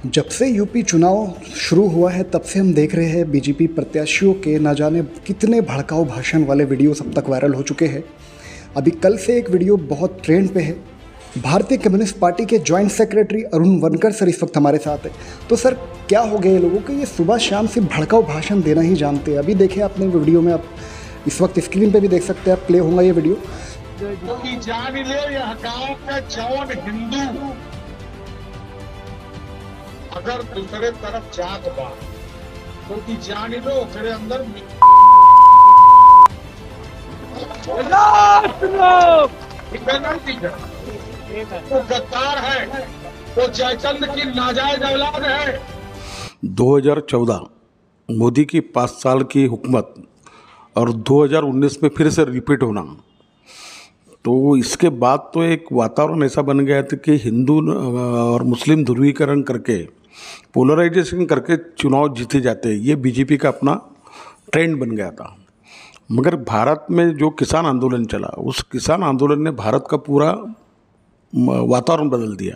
जब से यूपी चुनाव शुरू हुआ है तब से हम देख रहे हैं बीजेपी प्रत्याशियों के न जाने कितने भड़काऊ भाषण वाले वीडियो अब तक वायरल हो चुके हैं। अभी कल से एक वीडियो बहुत ट्रेंड पे है। भारतीय कम्युनिस्ट पार्टी के joint secretary Arun Wankar sir इस वक्त हमारे साथ है। तो सर क्या हो गया लोगों को, ये सुबह शाम से भड़काऊ भाषण देना ही जानते हैं। अभी देखे आपने वीडियो में, आप इस वक्त स्क्रीन पे भी देख सकते हैं, आप प्ले होगा ये वीडियो। जान ले यह गांव का जवान हिंदू अगर दूसरे तरफ जात बा तो की जान लो तेरे अंदर वो गद्दार है, वो जयचंद की नाजायज औलाद है। 2014 मोदी की 5 साल की हुकूमत और 2019 में फिर से रिपीट होना, तो इसके बाद तो एक वातावरण ऐसा बन गया था कि हिंदू और मुस्लिम ध्रुवीकरण करके, पोलराइजेशन करके चुनाव जीते जाते, ये बीजेपी का अपना ट्रेंड बन गया था। मगर भारत में जो किसान आंदोलन चला, उस किसान आंदोलन ने भारत का पूरा वातावरण बदल दिया।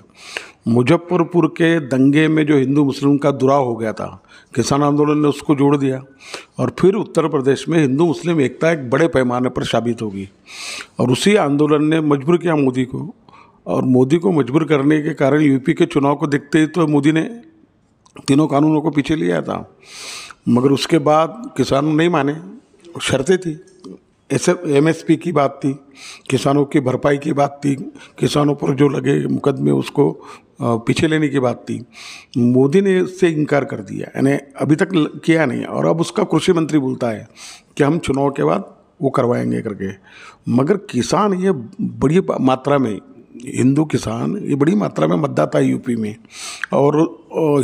मुजफ्फरपुर के दंगे में जो हिंदू मुस्लिम का दुराव हो गया था, किसान आंदोलन ने उसको जोड़ दिया। और फिर उत्तर प्रदेश में हिंदू मुस्लिम एकता एक बड़े पैमाने पर साबित होगी। और उसी आंदोलन ने मजबूर किया मोदी को, और मोदी को मजबूर करने के कारण यूपी के चुनाव को देखते ही तो मोदी ने तीनों कानूनों को पीछे लिया था। मगर उसके बाद किसान नहीं माने, शर्तें थी, ऐसे MSP की बात थी, किसानों की भरपाई की बात थी, किसानों पर जो लगे मुकदमे उसको पीछे लेने की बात थी। मोदी ने इससे इनकार कर दिया, यानी अभी तक किया नहीं। और अब उसका कृषि मंत्री बोलता है कि हम चुनाव के बाद वो करवाएंगे करके। मगर किसान ये बड़ी मात्रा में, हिंदू किसान ये बड़ी मात्रा में मतदाता है यूपी में, और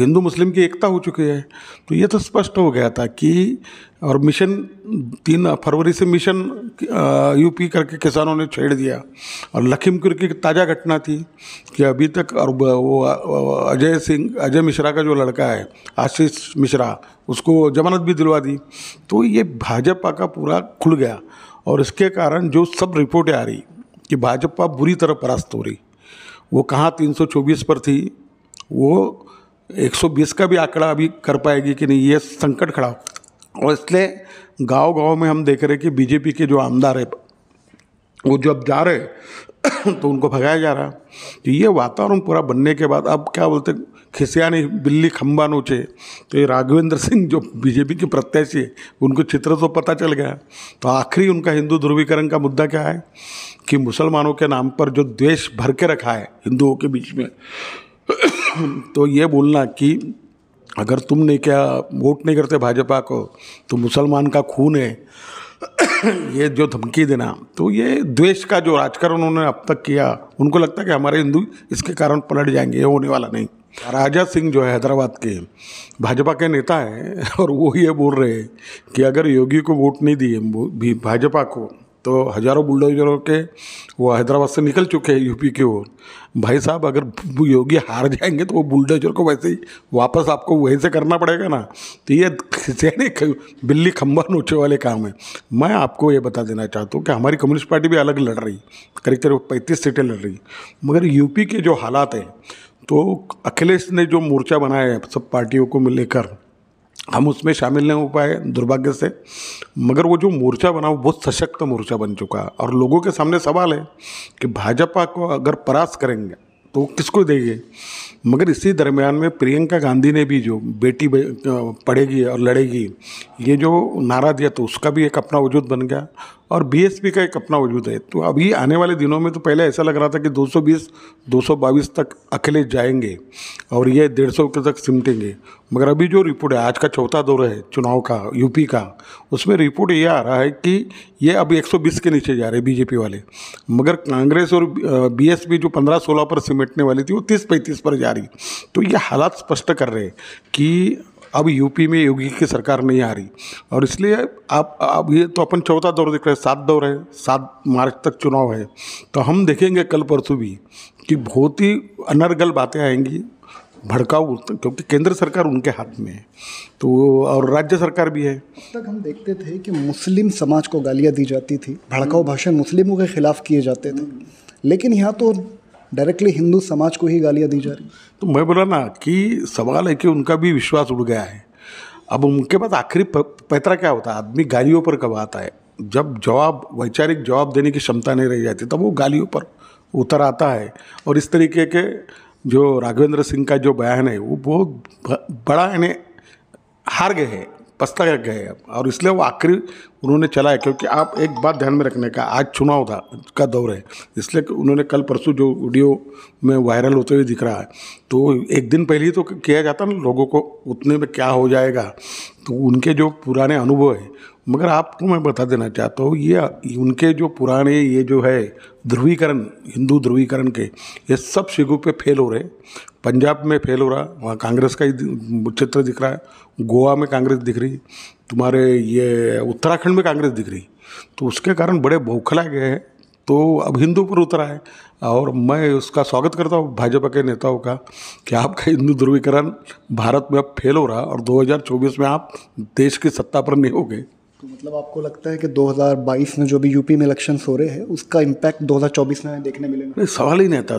हिंदू मुस्लिम की एकता हो चुकी है। तो ये तो स्पष्ट हो गया था कि, और मिशन 3 फरवरी से मिशन यूपी करके किसानों ने छेड़ दिया। और लखीमपुर की ताज़ा घटना थी कि अभी तक, और वो अजय मिश्रा का जो लड़का है आशीष मिश्रा, उसको जमानत भी दिलवा दी। तो ये भाजपा का पूरा खुल गया। और इसके कारण जो सब रिपोर्टें आ रही कि भाजपा बुरी तरह परास्त हो रही, वो कहाँ 324 पर थी, वो 120 का भी आंकड़ा अभी कर पाएगी कि नहीं, ये संकट खड़ा। और इसलिए गांव-गांव में हम देख रहे हैं कि बीजेपी के जो आमदार है वो जो अब जा रहे तो उनको भगाया जा रहा। तो ये वातावरण पूरा बनने के बाद अब क्या बोलते, खिसिया नहीं बिल्ली खंबा नोचे। तो ये राघवेंद्र सिंह जो बीजेपी के प्रत्याशी है, उनको चित्र तो पता चल गया। तो आखिरी उनका हिंदू ध्रुवीकरण का मुद्दा क्या है कि मुसलमानों के नाम पर जो द्वेष भर के रखा है हिंदुओं के बीच में, तो ये बोलना कि अगर तुमने क्या वोट नहीं करते भाजपा को तो मुसलमान का खून है, ये जो धमकी देना, तो ये द्वेष का जो राजकारण उन्होंने अब तक किया, उनको लगता है कि हमारे हिंदू इसके कारण पलट जाएंगे। ये होने वाला नहीं। राजा सिंह जो है हैदराबाद के भाजपा के नेता है, और वो ये बोल रहे हैं कि अगर योगी को वोट नहीं दिए भाजपा को तो हजारों बुलडोजरों के वो हैदराबाद से निकल चुके हैं यूपी की ओर। भाई साहब, अगर योगी हार जाएंगे तो वो बुलडोजर को वैसे ही वापस आपको वैसे करना पड़ेगा ना। तो ये बिल्ली खंबा नोचे वाले काम है। मैं आपको ये बता देना चाहता हूँ कि हमारी कम्युनिस्ट पार्टी भी अलग लड़ रही, करीब करीब 35 सीटें लड़ रही। मगर यूपी के जो हालात हैं, तो अखिलेश ने जो मोर्चा बनाया है सब पार्टियों को लेकर, हम उसमें शामिल नहीं हो पाए दुर्भाग्य से। मगर वो जो मोर्चा बना वो बहुत सशक्त मोर्चा बन चुका है। और लोगों के सामने सवाल है कि भाजपा को अगर परास्त करेंगे तो किसको देंगे। मगर इसी दरमियान में प्रियंका गांधी ने भी जो बेटी पढ़ेगी और लड़ेगी ये जो नारा दिया, तो उसका भी एक अपना वजूद बन गया। और BSP का एक अपना वजूद है। तो अभी आने वाले दिनों में, तो पहले ऐसा लग रहा था कि 220-222 तक अखिलेश जाएंगे और ये 150 के तक सिमटेंगे। मगर अभी जो रिपोर्ट है, आज का चौथा दौर है चुनाव का यूपी का, उसमें रिपोर्ट ये आ रहा है कि ये अभी 120 के नीचे जा रहे हैं बीजेपी वाले। मगर कांग्रेस और BSP जो 15-16 पर सिमटने वाली थी, वो 30-35 पर जा रही। तो ये हालात स्पष्ट कर रहे हैं कि अब यूपी में योगी की सरकार नहीं आ रही। और इसलिए आप अब ये तो अपन चौथा दौर देख रहे हैं, 7 दौर है, 7 मार्च तक चुनाव है। तो हम देखेंगे कल परसों भी कि बहुत ही अनर्गल बातें आएंगी, भड़काऊ, क्योंकि केंद्र सरकार उनके हाथ में है, तो और राज्य सरकार भी है। अब तक हम देखते थे कि मुस्लिम समाज को गालियाँ दी जाती थी, भड़काऊ भाषण मुस्लिमों के खिलाफ किए जाते थे। लेकिन यहाँ तो डायरेक्टली हिंदू समाज को ही गालियाँ दी जा रही। तो मैं बोला ना कि सवाल है कि उनका भी विश्वास उड़ गया है। अब उनके पास आखिरी पैतरा क्या होता है, आदमी गालियों पर कब आता है, जब जवाब वैचारिक जवाब देने की क्षमता नहीं रह जाती तब वो गालियों पर उतर आता है। और इस तरीके के जो राघवेंद्र सिंह का जो बयान है वो बहुत बड़ा, यानी हार गए हैं, पछता गए हैं। और इसलिए वो आखिरी उन्होंने चलाया, क्योंकि आप एक बात ध्यान में रखने का, आज चुनाव का दौर है, इसलिए उन्होंने कल परसों जो वीडियो में वायरल होते हुए दिख रहा है, तो एक दिन पहले ही तो किया जाता ना लोगों को उतने में क्या हो जाएगा। तो उनके जो पुराने अनुभव है, मगर आपको मैं बता देना चाहता हूँ, ये उनके जो पुराने ये जो है ध्रुवीकरण, हिंदू ध्रुवीकरण के, ये सब शिगु पे फेल हो रहे। पंजाब में फेल हो रहा, वहाँ कांग्रेस का ही चित्र दिख रहा है, गोवा में कांग्रेस दिख रही, तुम्हारे ये उत्तराखंड में कांग्रेस दिख रही, तो उसके कारण बड़े बौखला गए हैं। तो अब हिंदू पर उतरा है, और मैं उसका स्वागत करता हूँ भाजपा के नेताओं का कि आपका हिंदू ध्रुवीकरण भारत में अब फेल हो रहा, और 2024 में आप देश की सत्ता पर नहीं होगे। तो मतलब आपको लगता है कि 2022 में जो भी यूपी में इलेक्शंस हो रहे हैं उसका इम्पैक्ट 2024 में देखने मिलेगा? नहीं, सवाल ही नहीं था।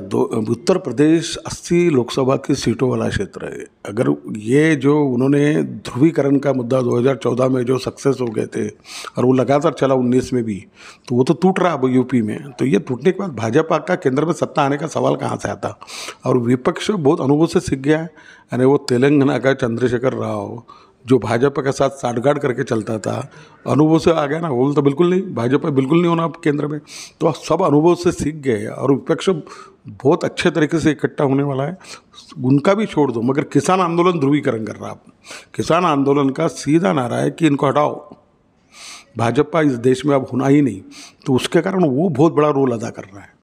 उत्तर प्रदेश 80 लोकसभा की सीटों वाला क्षेत्र है। अगर ये जो उन्होंने ध्रुवीकरण का मुद्दा 2014 में जो सक्सेस हो गए थे, और वो लगातार चला 19 में भी, तो वो तो टूट रहा अब यूपी में। तो ये टूटने के बाद भाजपा का केंद्र में सत्ता आने का सवाल कहाँ से आता? और विपक्ष बहुत अनुभव से सीख गया है। यानी वो तेलंगाना का चंद्रशेखर राव जो भाजपा के साथ साठगांठ करके चलता था, अनुभव से आ गया ना, वो तो बिल्कुल नहीं, भाजपा बिल्कुल नहीं होना अब केंद्र में। तो सब अनुभव से सीख गए, और विपक्ष बहुत अच्छे तरीके से इकट्ठा होने वाला है। उनका भी छोड़ दो, मगर किसान आंदोलन ध्रुवीकरण कर रहा है। किसान आंदोलन का सीधा नारा है कि इनको हटाओ, भाजपा इस देश में अब होना ही नहीं। तो उसके कारण वो बहुत बड़ा रोल अदा कर रहा है।